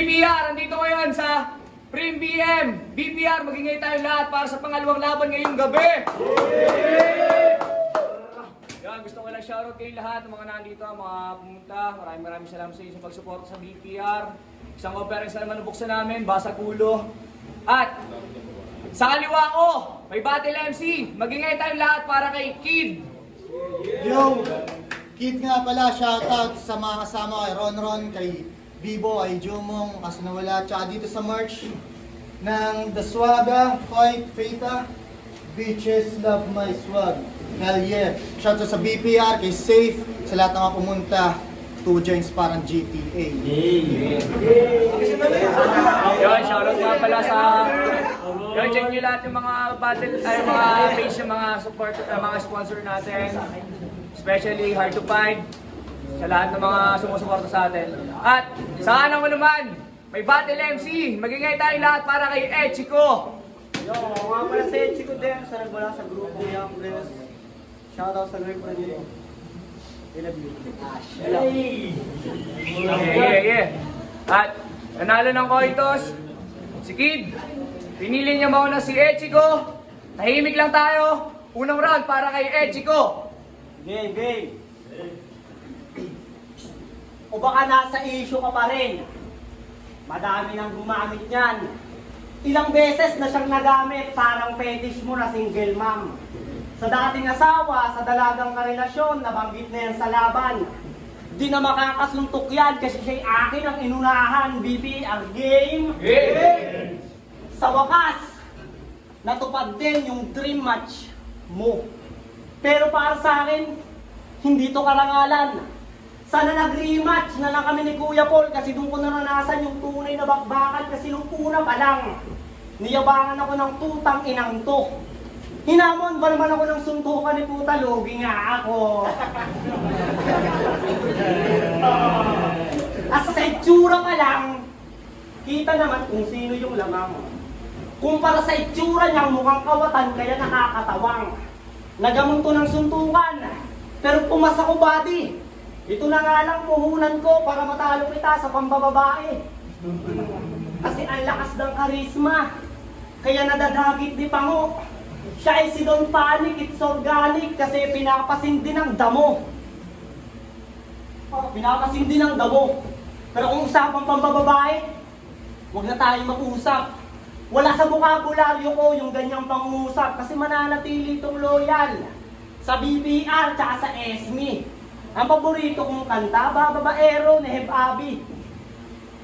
BPR, andito ngayon sa Prim BM. BPR, magingay tayo lahat para sa pangalawang laban ngayong gabi. Yan, gusto ko lang shoutout kayo lahat ng mga nandito, mga pumunta. Maraming salamat sa inyo sa pagsuporta sa BPR. Isang conference na naman nabuksan namin, Basag Ulo. At sa kaliwa ko, may Battle MC. Magingay tayo lahat para kay Kid. Yo! Kid nga pala, shoutout sa mga kasama kay Ron, kay Bibo, kay Jumong, kaso nawala. Tsaka dito sa merch ng The Swaga, Fight, Feta, Bitches Love My Swag. Hell yeah! Shoutout sa BPR, kay Safe, sa lahat ng mga pumunta. 2 joints parang GTA. Yun, shoutout nga pala sa... Yun, check nyo lahat yung mga battle, ay mga page yung mga support, mga sponsor natin. Especially Hard to Find. Sa lahat ng mga sumusuporta sa atin. At sa kanan mo naman, may Battle MC. Magingay tayo lahat para kay Echiko. Yo, nga pala sa Echiko din, sa nagwala sa grupo Young Bless. Shoutout sa group na dito. I love you. Yeah. At nanalo ng coitos, si Kid. Pinili niya mauna si Echiko. Tahimik lang tayo. Unang round para kay Echiko. Game. O baka nasa issue ka pa rin. Madami nang gumamit yan. Ilang beses na siyang nagamit, parang fetish mo na single mom. Sa dating asawa, sa dalagang karelasyon, nabanggit na yan sa laban. Di na makakasuntok yan kasi siya'y akin ang inunahan. BPR game. Sa wakas, natupad din yung dream match mo. Pero para sa akin, hindi to karangalan. Sana nag-rematch na lang kami ni Kuya Paul kasi doon ko naranasan yung tunay na bakbakan kasi nung una pa lang, niyabangan ako ng tutang inang to. Hinamon ba naman ako ng suntukan ni Puta, lugi nga ako. As sa itsura pa lang, kita naman kung sino yung lamang. Kumpara sa itsura niyang mukhang kawatan kaya nakakatawang. Nagamon to ng suntukan, pero pumasa ko body. Ito na nga lang puhunan ko para matalo kita sa pambababae. Kasi ang lakas ng karisma, kaya nadadagit ni Pango. Siya ay si Don Panic, it's organic kasi pinapasindi ng damo. Pinapasindi ng damo. Pero kung usapang pambababae, huwag na tayong mag-usap. Wala sa bukabularyo ko yung ganyang pangungusap kasi mananatili itong loyal sa BPR tsaka sa ESME. Ang paborito kong kanta, Babaero ni Heb Abi.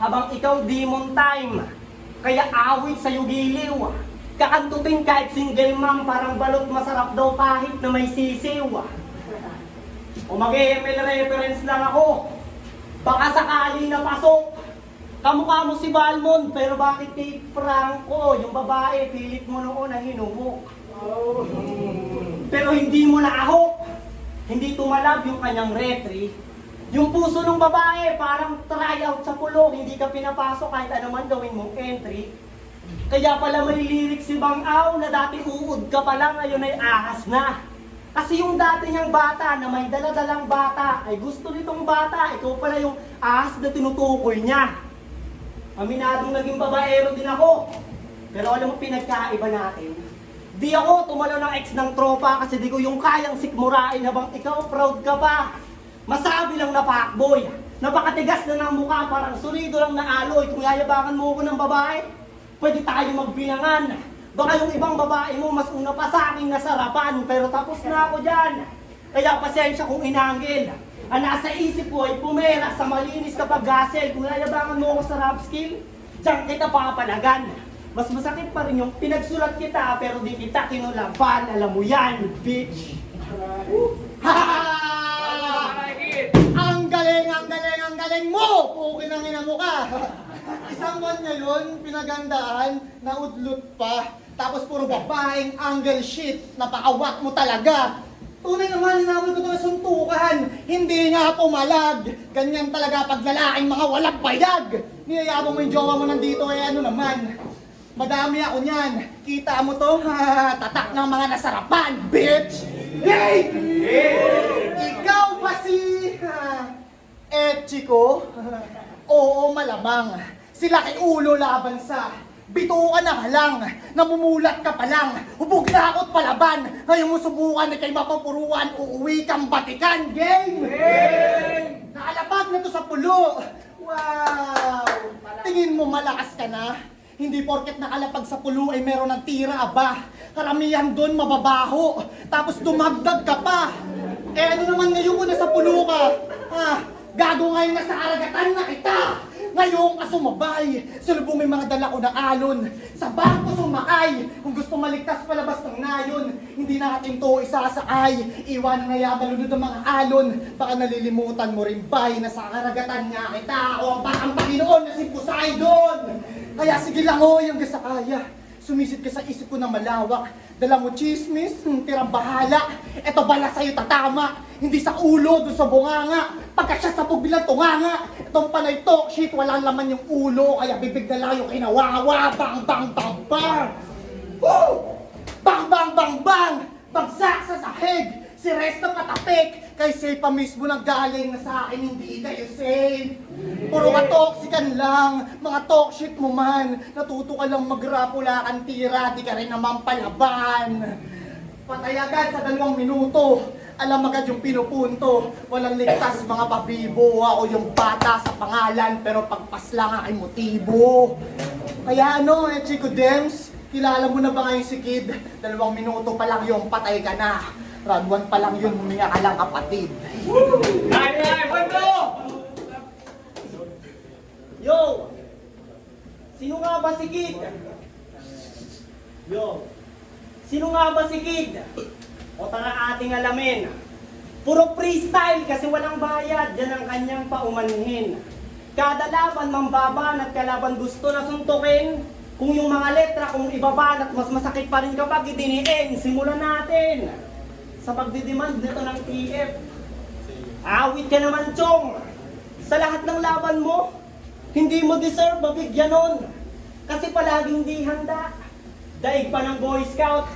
Habang ikaw Demon Time, kaya awit sa'yo giliw. Kakantutin kahit single mom, parang balot masarap daw kahit na may sisiw. O mag-ML reference lang ako, baka sakali na pasok. Kamukha mo si Balmon, pero bakit kay Franco, yung babae, pilit mo noon na hinumok. Pero hindi mo na ahok. Hindi tumalab yung kanyang retry. Yung puso ng babae, parang tryout sa pulong, hindi ka pinapasok kahit ano man gawin mong entry. Kaya pala may lyrics si Bang Au na dati uod ka pa lang, ngayon ay ahas na. Kasi yung dati niyang bata na may daladalang bata, ay gusto nitong bata, ikaw pala yung ahas na tinutukoy niya. Aminadong naging babaero din ako. Pero alam mo pinagkaiba natin? Di ako tumalo ng ex ng tropa kasi di ko yung kayang sikmurain habang ikaw proud ka pa. Masabi lang na fuckboy. Napakatigas na ng mukha, parang solido lang na aloy. Kung yayabangan mo ko ng babae, pwede tayo magbilangan. Baka yung ibang babae mo mas una pa sa aking nasarapan, pero tapos na ako dyan. Kaya pasensya kung inanggil. Ang nasa isip ko ay pumera sa malinis kapag gasel. Kung yayabangan mo ko sa rap skill, diyan kita papalagan. Mas masakit pa rin yung pinagsulat kita pero di kita kinulaban. Alam mo yan, bitch! Ang galing mo! Pukin ang ina mo ka! Isang buwan ngayon, pinagandaan, naudlot pa. Tapos puro babaeng angle shit, napakawak mo talaga. Tunay naman, hinamon ko ito na suntukan. Hindi nga pumalag. Ganyan talaga pag lalaking mga walang bayag. Niyayabang mo yung jowa mo nandito, kaya ano naman. Madami ako niyan. Kita mo to? Tatak ng mga nasarapan, bitch! Hey! Ikaw ba si... Echiko? Oo, malamang. Sila kay ulo laban sa bituka na ka lang, namumulat ka pa lang, hubog na ako't palaban, ngayon mo subukan na kay mapapuruan, uuwi kang batikan, game! Game! Nakalapag na to sa pulo! Wow! Tingin mo malakas ka na? Hindi porket nakalapag sa pulo ay meron ng tira, aba. Karamihan doon mababaho, tapos dumagdag ka pa. Eh ano naman ngayon kung nasa pulo ka? Gago ngayon na sa karagatan na kita! Ngayong asumabay, sulubong may mga dala ko na alon. Sa bangko sumakay, kung gusto maligtas palabas ng nayon. Hindi natin to isasakay, iwan na nga malunod ang mga alon. Baka nalilimutan mo rin bay na sa karagatan nga kita. O ang Panginoon na si Poseidon. Kaya sige lang o, yung gasakaya. Sumisid ka sa isip ko na malawak. Dala mo chismis, tirang bahala. Eto bala sa'yo tatama. Hindi sa ulo, doon sa bunganga. Pagka siya sabog bilang tunganga. Itong panay talk shit, walang laman yung ulo. Kaya bibig na lang yung kinawawa. Bang, bang, bang, bang. Woo! Bang, bang, bang, bang. Bagsak sa sahig. Si Resto katapik. Kay Say pa mismo nang galing na sa akin, hindi kayo safe. Puro ka toxican lang, mga talk shit mo man. Natuto ka lang mag-rap, wala kang tira, di ka rin naman palaban. Patay agad sa 2 minuto, alam agad yung pinupunto. Walang ligtas mga pabibo, ako yung bata sa pangalan, pero pagpas lang aking motibo. Kaya ano, Chico Dems, kilala mo na ba ngayon si Kid? 2 minuto pa lang yung patay ka na. Round 1 pa lang yun, huminga ka lang kapatid. Ay, wando! Yo! Sino nga ba si Kid? Yo! Sino nga ba si Kid? O tara ating alamin. Puro freestyle kasi walang bayad, yan ang kanyang paumanhin. Kada laban mambaban at kalaban gusto na suntukin. Kung yung mga letra kung ibaban at mas masakit pa rin kapag idiniin, simulan natin. Sa pagdidemand nito ng TF. Awit ka naman, Chong. Sa lahat ng laban mo, hindi mo deserve mabigyan nun. Kasi palaging di handa. Daig pa ng Boy Scout.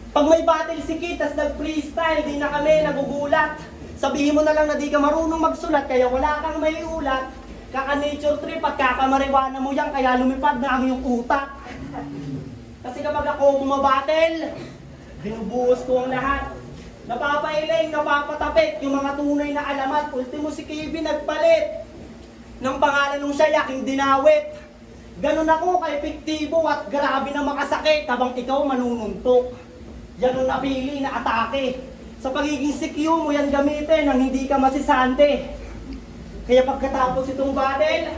Pag may battle si Kid, tas nag-freestyle, di na kami nagugulat. Sabihin mo na lang na di ka marunong magsulat, kaya wala kang may ulat. Kaka-nature trip at kakamariwana mo yan, kaya lumipad na ang iyong utak. Kasi kapag ako bumabattle, binubuhos ko ang lahat. Napapailing, napapatapik yung mga tunay na alamat. Ultimo si Kevin nagpalit ng pangalan ng siya yaking dinawit. Ganun ako kay epektibo at grabe na makasakit habang ikaw manununtok. Yan ang napili na atake. Sa pagiging secure mo yan gamitin nang hindi ka masisante. Kaya pagkatapos itong battle,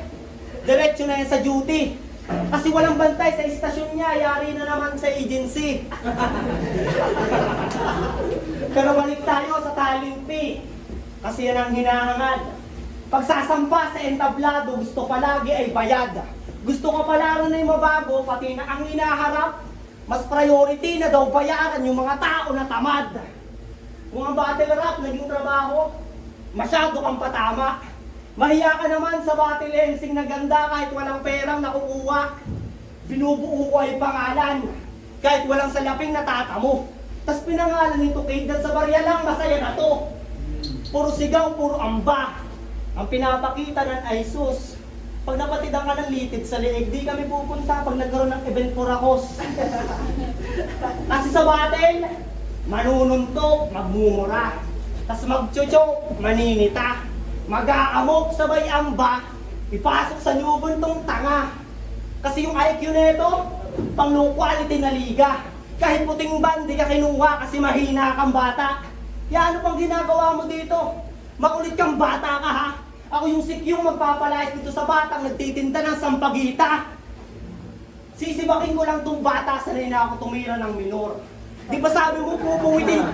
diretso na yan sa duty. Kasi walang bantay sa istasyon niya, yari na naman sa agency. Pero balik tayo sa talimpi. Kasi yan ang hinahangad. Pagsasampa sa entablado, gusto palagi ay bayad. Gusto ka pala na mabago, pati na ang hinaharap. Mas priority na daw bayaran yung mga tao na tamad. Kung ang battle rap naging trabaho, masyado kang patama. Mahiya ka naman sa battle ensing na ganda kahit walang perang nakukuha. Binubuo ko ay pangalan, kahit walang salaping natatamo. Tas pinangalan nito Kid, dahil sa barya lang masaya na to. Puro sigaw, puro amba. Ang pinapakita ng ay sus. Pag napatidan ka ng litid sa liig, di kami pupunta pag nagkaroon ng event for akos. Kasi sa battle, manununtok, magmumura. Tas magchuchok, maninita. Mag-aamok sabay amba, ipasok sa newborn tong tanga. Kasi yung IQ nito, pang low quality na liga. Kahit puting ban, di ka kinuha kasi mahina kang bata. Kaya ano pang ginagawa mo dito? Makulit kang bata ka ha? Ako yung sikyong magpapalayas dito sa batang nagtitinda ng sampagita. Sisibakin ko lang tong bata, sanay na ako tumira ng minor. Di ba sabi mo pupuwitin?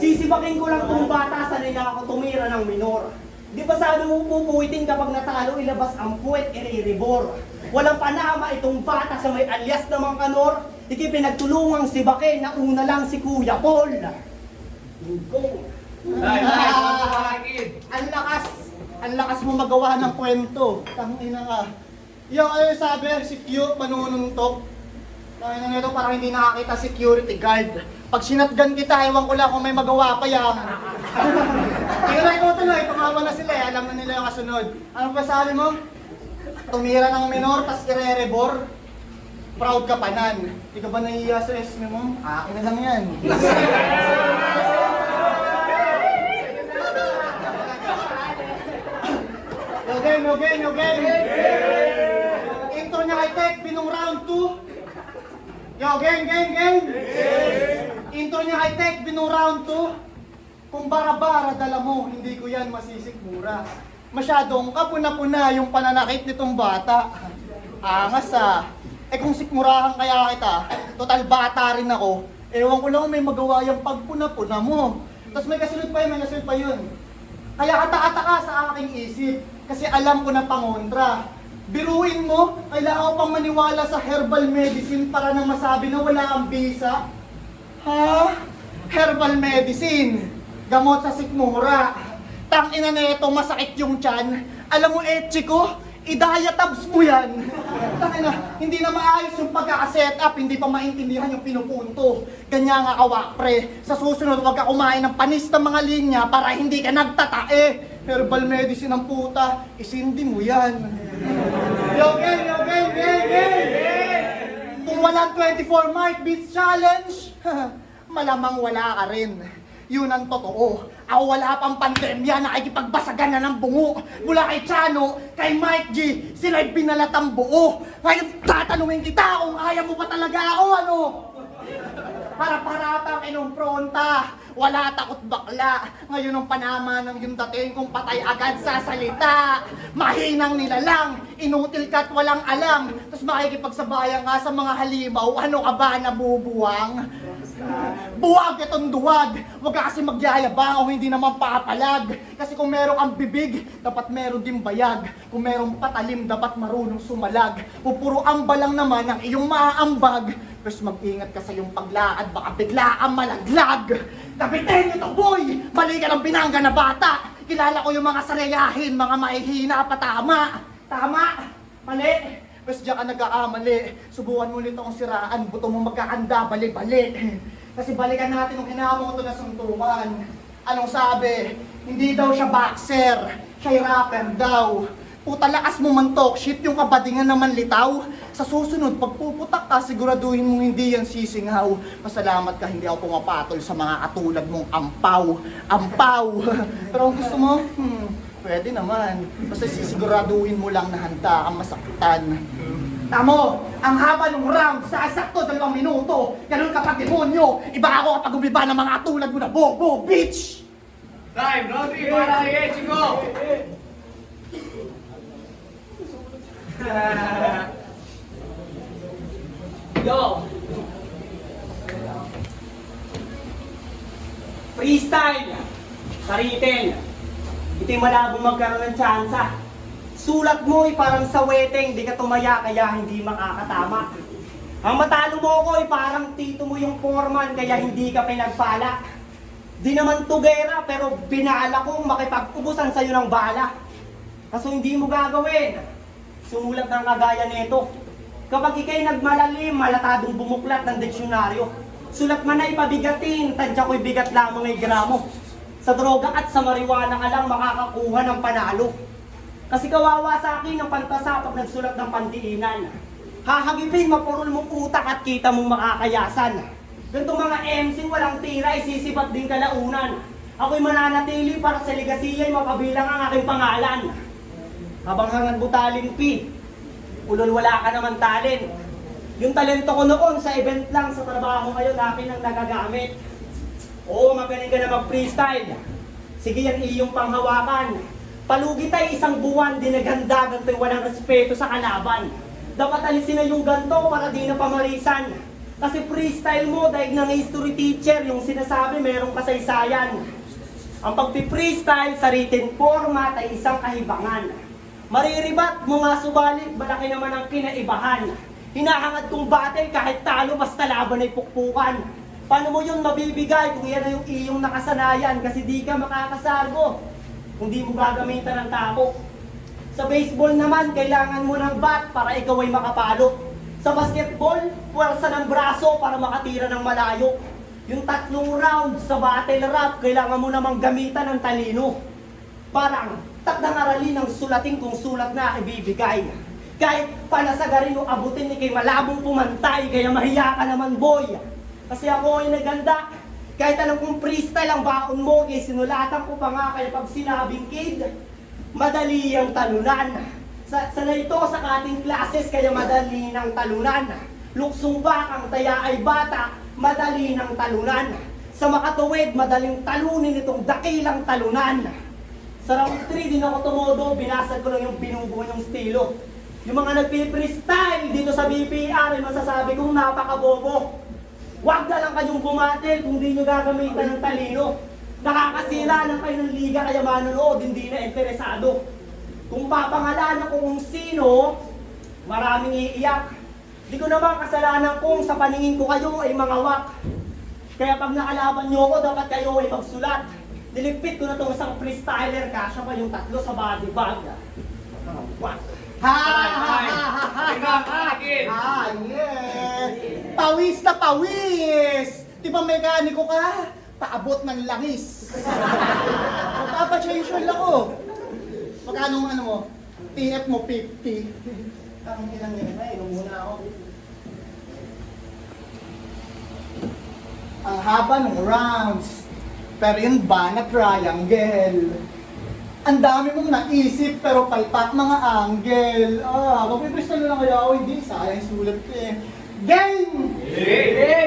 Sisibakin ko lang tong bata, sanay na ako tumira ng minor. Di ba sabi mo pupuwitin kapag natalo, ilabas ang puwet, i-rebor. Walang panama itong bata sa may alias na mga kanor. Ikipinagtulungang si Baken na una lang si Kuya Paul. Lingkong. Ang lakas mo magawa ng kwento. Tangina ka. Yung ano sabi, si Q, manununtok. Tangina nito parang hindi nakakita security guard. Pag sinatgan kita, ewan ko lang kung may magawa pa yan. ikaw tuloy, tumawa na sila eh. Alam na nila yung kasunod. Ano pa sabi mo? Tumira ng minor, tas ire-rebor. Proud ka pa nan. Ikaw ba nahihiya sa esme mo? Akin na lang yan. No game. Intro niya kay Tek, binong round 2. Yo, game. Intro niya kay Tek, binong round 2. Kung bara-bara dala mo, hindi ko yan masisikmura. Masyadong kapuna-puna yung pananakit nitong bata. Angas ah. Kung sikmurahan kaya kita, total bata rin ako. Ewan ko lang kung may magawa yung pagpuna-puna mo. Tapos may kasunod pa yun. Kaya kata-ataka sa aking isip. Kasi alam ko na pangontra. Biruin mo, kailangan ko pang maniwala sa herbal medicine para nang masabi na wala ang bisa. Ha? Herbal medicine. Gamot sa sikmura. Tangina na ito, masakit yung tiyan. Alam mo, etchi ko, idayatabs mo yan. Tangina, hindi na maayos yung pagkaka-set up, hindi pa maintindihan yung pinupunto. Ganyan nga kawak, pre. Sa susunod, huwag ka kumain ng panis ng mga linya para hindi ka nagtatae. Herbal medicine ang puta, isindi mo yan. Yo, game! Kung walang 24 Mic Beats Challenge, malamang wala ka rin. Yun ang totoo. Ako wala pang pandemya, nakikipagbasagan na ng bungo. Mula kay Chano, kay Mike G, sila'y binalatang buo. Ngayon tatanungin kita kung ayaw mo pa talaga ako, ano? Para-paratang inumpronta. Wala takot bakla. Ngayon ang panama ng yung dating kung patay agad sa salita. Mahinang nilalang, inutil ka't walang alam. Tapos makikipagsabayan ka sa mga halimaw, ano ka ba nabubuwang? Buwag itong duwag. Huwag ka kasi magyayabang o hindi naman papalag. Kasi kung meron kang bibig, dapat meron din bayag. Kung meron patalim, dapat marunong sumalag. Pupuro amba lang naman ang iyong maaambag. Pero mag-ingat ka sa iyong paglakad, baka bigla ang malaglag. Kapitin nyo to, boy! Mali ka ng binangga na bata. Kilala ko yung mga sarayahin, mga mahihina pa tama. Tama? Mali? Pero diyan ka nag-aamali. Subukan mo nito kung siraan, buto mo magkakanda, bali-bali. Kasi balikan natin yung hinamon ko to na suntukan. Anong sabi? Hindi daw siya boxer, siya'y rapper daw. Puta, lakas mo man talk shit, yung kabadingan naman litaw. Sa susunod, pag puputak ka, siguraduhin mong hindi yan sisingaw. Pasalamat ka, hindi ako pumapatol sa mga katulad mong ampaw. Pero kung gusto mo, pwede naman. Basta sisiguraduhin mo lang na handa kang masaktan. Tamo, ang haba ng round, sasakto 2 minuto. Ganun kapag demonyo, iba ako kapag umiba ng mga katulad mo na bobo, bitch! Time, round 3, para kay Etchi ko! Yo! Freestyle! Saritin! Ito'y malabong magkaroon ng tsansa. Sulat mo ay parang sa weteng, di ka tumaya kaya hindi makakatama. Ang matalo mo ko ay parang tito mo yung foreman kaya hindi ka pinagpala. Di naman tugera pero binala kong makipag-ubusan sa'yo ng bala. Kaso hindi mo gagawin. Sumulat ng kagaya nito. Kapag ikay nagmalalim, malatadong bumuklat ng diksyonaryo. Sulat man ay pabigatin, tansya ko'y bigat lamang ay gramo. Sa droga at sa marijuana ka lang makakakuha ng panalo. Kasi kawawa sa akin ang pantasa pag nagsulat ng pandiinan. Hahagipin, mapurol mong utak at kita mong makakayasan. Ganitong mga MC walang tira, isisipat din kalaunan. Ako'y mananatili para sa legasiya'y mapabilang ang aking pangalan. Habang hangan butaling pi, ulol wala ka naman talent. Yung talento ko noon sa event lang, sa trabaho ngayon, akin ang nagagamit. Oo, magaling ka na mag-freestyle. Sige yan iyong panghawakan. Palugi tayo 1 buwan, dinaganda, ganto'y walang respeto sa kalaban. Dapat alisin na yung ganto para di na pamarisan. Kasi freestyle mo, daig ng history teacher, yung sinasabi merong kasaysayan. Ang pagpi-freestyle sa written format ay isang kahibangan. Mariribat mo nga subalit, malaki naman ang kinaibahan. Hinahangad kong battle kahit talo basta laban ay pukpukan. Paano mo yun mabibigay kung yan ay yung iyong nakasanayan kasi di ka makakasargo kung di mo gagamitan ng tapo. Sa baseball naman, kailangan mo ng bat para ikaw ay makapalo. Sa basketball, puwersa ng braso para makatira ng malayo. Yung 3 rounds sa battle rap, kailangan mo namang gamitan ng talino. Parang takdang aralin ang sulating kung sulat na ibibigay. Kahit panasagarin o abutin ni kay malabong pumantay, kaya mahiya ka naman boy. Kasi ako ay naganda. Kahit alam kong freestyle ang baon mo, kaya sinulatan ko pa nga kaya pag sinabing kid, madali ang talunan. Sanay ito sa ating classes, kaya madali ng talunan. Luksong bakang taya ay bata, madali ng talunan. Sa makatuwid, madaling talunin itong dakilang talunan. Sa round 3, din ako tumodo, binasag ko lang yung binubuo niyong estilo. Yung mga nagpi-freestyle dito sa BPR ay masasabi kong napakabobo. Huwag na lang kayong bumatil kung di nyo gagamitan ng talino. Nakakasira lang kayo ng liga kaya manonood, hindi na interesado. Kung papangalanan ko kung sino, maraming iiyak. Di ko naman kasalanan kung sa paningin ko kayo ay mga wak. Kaya pag nakalaban nyo ko, dapat kayo ay magsulat. Nilipit ko na itong isang freestyler, kasya pa yung 3 sa body bag. Wak. Ha yes! Pawis na pawis! Di ba mekaniko ka? Paabot ng langis. Magpapachange ako. Magkano ang ano mo? TF mo 50. Ang ilang yun na, inom muna ako. Ang haba ng rounds. Pero yun ba na triangle? Ang dami mong naisip pero palpak mga angle. Magpipresto na lang kaya ako, hindi. Sayang sulat ko eh. Game!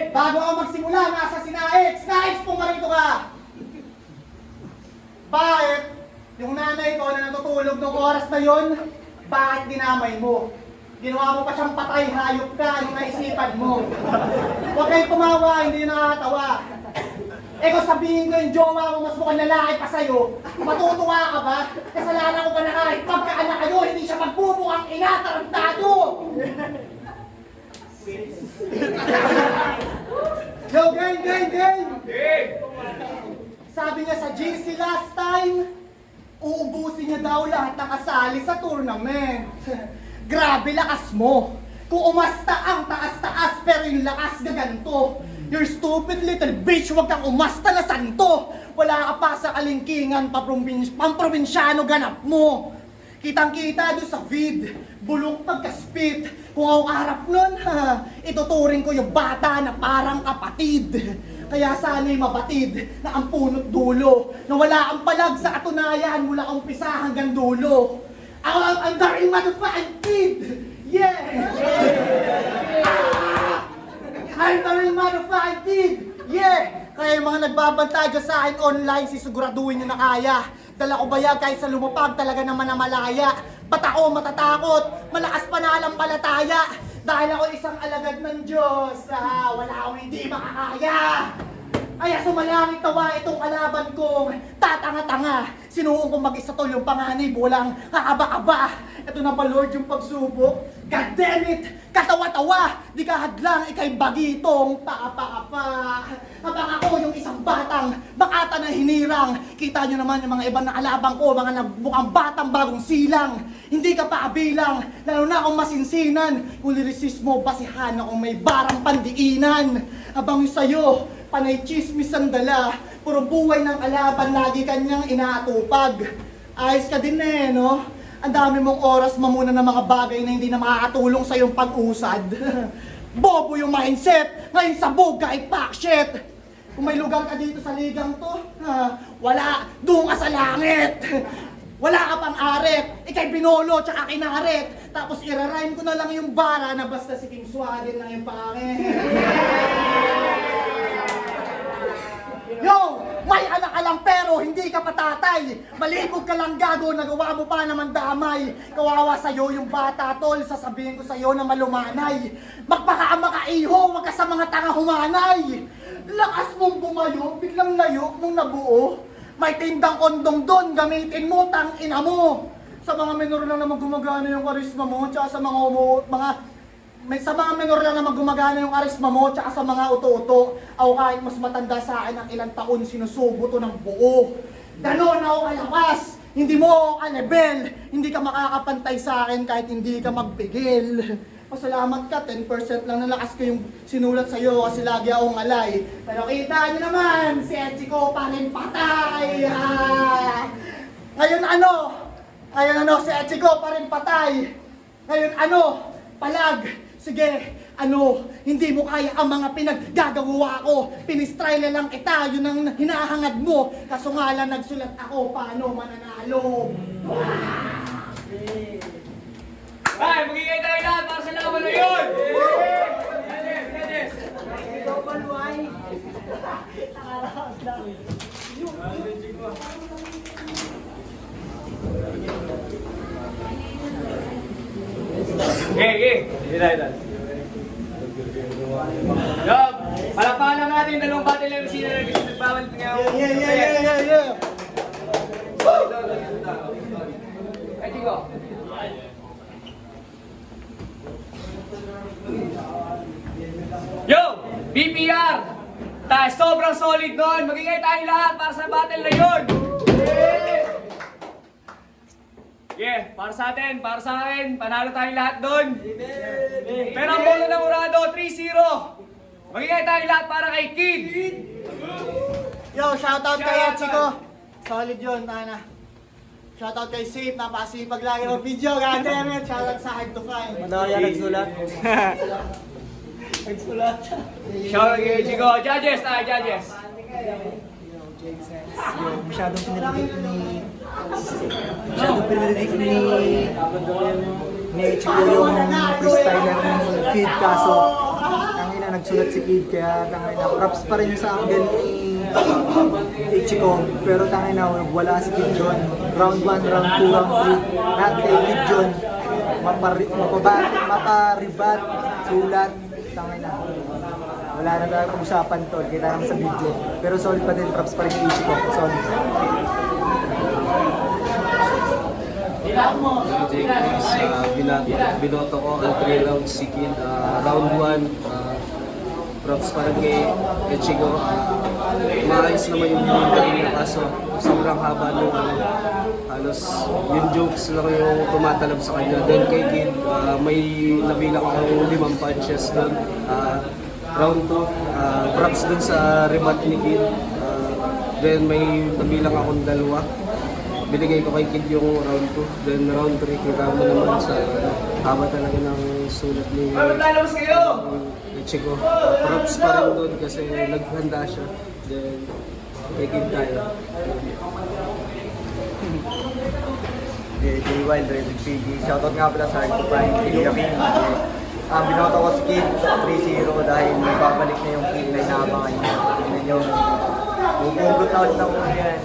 Bago ako magsimula, nasa si Naix. Naix, pumarito ka! Bakit? Yung nanay ko na natutulog ng oras na yon, bakit dinamay mo? Ginawa mo pa siyang patay, hayop ka, yung naisipan mo. Huwag kayong tumawa, hindi nakakatawa. Kung sabihin ko yung jowa mo mas mukhang lalaki pa sa'yo, matutuwa ka ba? Kasalanan ko ba na kahit pagkaanak kayo, hindi siya magbubukhang ina, tarantado! Yo, game! Sabi niya sa GC last time, uubusin niya daw lahat ng kasali sa tournament. Grabe lakas mo! Kung umasta ang taas-taas pero yung lakas gaganto. You're stupid little bitch, wag kang umasta na santo. Wala ka pa sa kalingkingan, pamprobinsyano ganap mo. Kitang-kita doon sa vid, bulok pagkaspit. Kung ako harap nun, ituturing ko yung bata na parang kapatid. Kaya sana'y mabatid na ang punot dulo, na wala ang palag sa katunayan mula umpisa hanggang dulo. Ako ang daring manufaan kid! Yeah! I'm the real motherfucking kid! Yeah! Kaya yung mga nagbabantay dyan sa akin online, sisiguraduhin nyo na kaya. Dala ko bayag kahit sa lumapag talaga naman na malaya. Ba't ako matatakot? Malakas pa na palataya. Dahil ako isang alagad ng Diyos. Wala akong hindi makakaya. Kaya sumalangit tawa itong kalaban kong tatanga-tanga. Sinuong kong mag-isa tol yung panganib, walang kakaba-kaba. Ito na ba Lord yung pagsubok? God damn it! Katawa-tawa! Di ka hadlang, ikay bagitong paapa-apa. Habang ako yung isang batang bakata na hinirang. Kita nyo naman yung mga ibang nakalabang ko, mga mukhang batang bagong silang. Hindi ka pa abilang, lalo na akong masinsinan. Kung lirisist mo, basihan akong may barang pandiinan. Habang yung sa'yo, panay chismis ang dala, puro buhay ng kalaban, lagi kanyang inaatupag. Ayos ka din eh, no? Ang dami mong oras mamuna ng mga bagay na hindi na makakatulong sa iyong pag-usad. Bobo yung mindset, ngayon sabog kahit pakshit. Kung may lugar ka dito sa ligang to, wala, doon ka sa langit. Wala ka pang aret, ikay binolo tsaka kinaret. Tapos irarime ko na lang yung bara na basta si King Swarin lang yung pangit. Yo! May anak ka lang pero hindi ka patatay. Malibog ka lang gago, nagawa mo pa naman damay. Kawawa sa'yo yung bata tol, sasabihin ko sa'yo na malumanay. Magpakaama ka iho, wag ka sa mga tanga humanay. Lakas mong bumayo, biglang layo mong nabuo. May tindang kondong doon, gamitin mo, tangina mo. Sa mga menor lang naman gumagana yung karisma mo, tsaka sa sa mga menor lang naman gumagana yung karisma mo, tsaka sa mga uto-uto. Ako kahit mas matanda sa akin ng ilang taon, sinusubo to ng buo. Ganon ako kalakas, hindi mo ako ka-level, hindi ka makakapantay sa akin kahit hindi ka magpigil. Pasalamat ka, 10% lang na lakas ko yung sinulat sa'yo kasi lagi akong alay. Pero kita nyo naman, si Etchiko pa rin patay. Ngayon ano, si Echiko pa rin patay. Ngayon palag. Sige, hindi mo kaya ang mga pinaggagawa ko. Pinistrile lang kita, yun ang hinahangad mo. Kaso nga lang nagsulat ako, paano mananalo? Ay, magigay tayo lahat para sa laban na yun! Okay. Yo, palakpakan lang natin yung dalawang battle MC na nagbawal ngayon. Yeah. Ay, Chico. Yo! BPR! Sobrang solid nun! Magigay tayo lahat para sa battle na yun! Yeah, para sa atin, para sa akin, panalo tayong lahat doon. Pero ang bola ng Urado, 3-0. Magigay tayong lahat para kay Kid. Yo, shoutout kay Shoutout. Echiko. Solid yun, tana. Shoutout kay Safe, napasipag lagi ng video. God damn it, shoutout sa Hard to Find. Madaya nagsulat. Shoutout kay Chico. Judges tayo, judges. Masyadong pinarinig ni Chico yung freestyler ng Kid, kaso tangina nagsulat si Kid, kaya tangina props pa rin sa angle ni Chico, pero tangina wala si Kid John. Round 1, round 2, round 3 lahat kay Kid John maparibat, sulat, tangina wala na tayong usapan to, kita naman sa video, pero solid pa din, props pa rin kay Chico, solid. Binoto ko ang 3 rounds si Kid. Round 1, props pa rin kay Echiko. Maayos naman yung binigay niya, kaso sobrang haba nung halos yung jokes lang yung tumatalab sa kanya. Then kay Kid, may nabilang akong 5 punches doon. Round 2, props dun sa remat ni Kid. Then may nabilang akong 2. Binigay ko kay Kid yung round 2. Then round 3, kita mo naman sa haba talaga ng sulat ni Maglalabas kayo! Chico. Props pa rin doon kasi naghanda siya. Then, kay Kid tayo. J Wild, Red PG. Shoutout nga pala sa Hard to Find, Kid. Binoto ko si Kid 3-0 dahil may babalik na yung Kid na inaabangan niya. Yun yung bubugot out na ulo yan.